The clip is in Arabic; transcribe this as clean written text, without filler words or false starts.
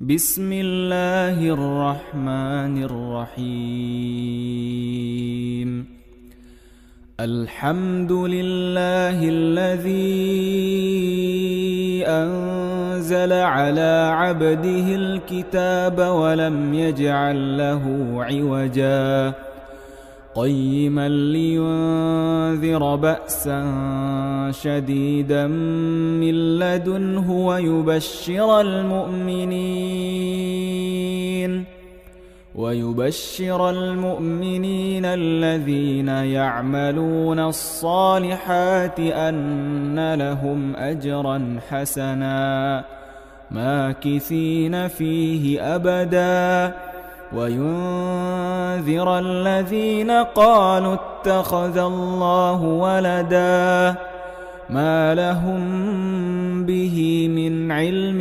بسم الله الرحمن الرحيم الحمد لله الذي أنزل على عبده الكتاب ولم يجعل له عوجا قيما لينذر بأسا شديدا من لدنه ويبشر المؤمنين الذين يعملون الصالحات أن لهم أجرا حسنا ماكثين فيه أبدا وينذر الذين قالوا اتخذ الله ولدا ما لهم به من علم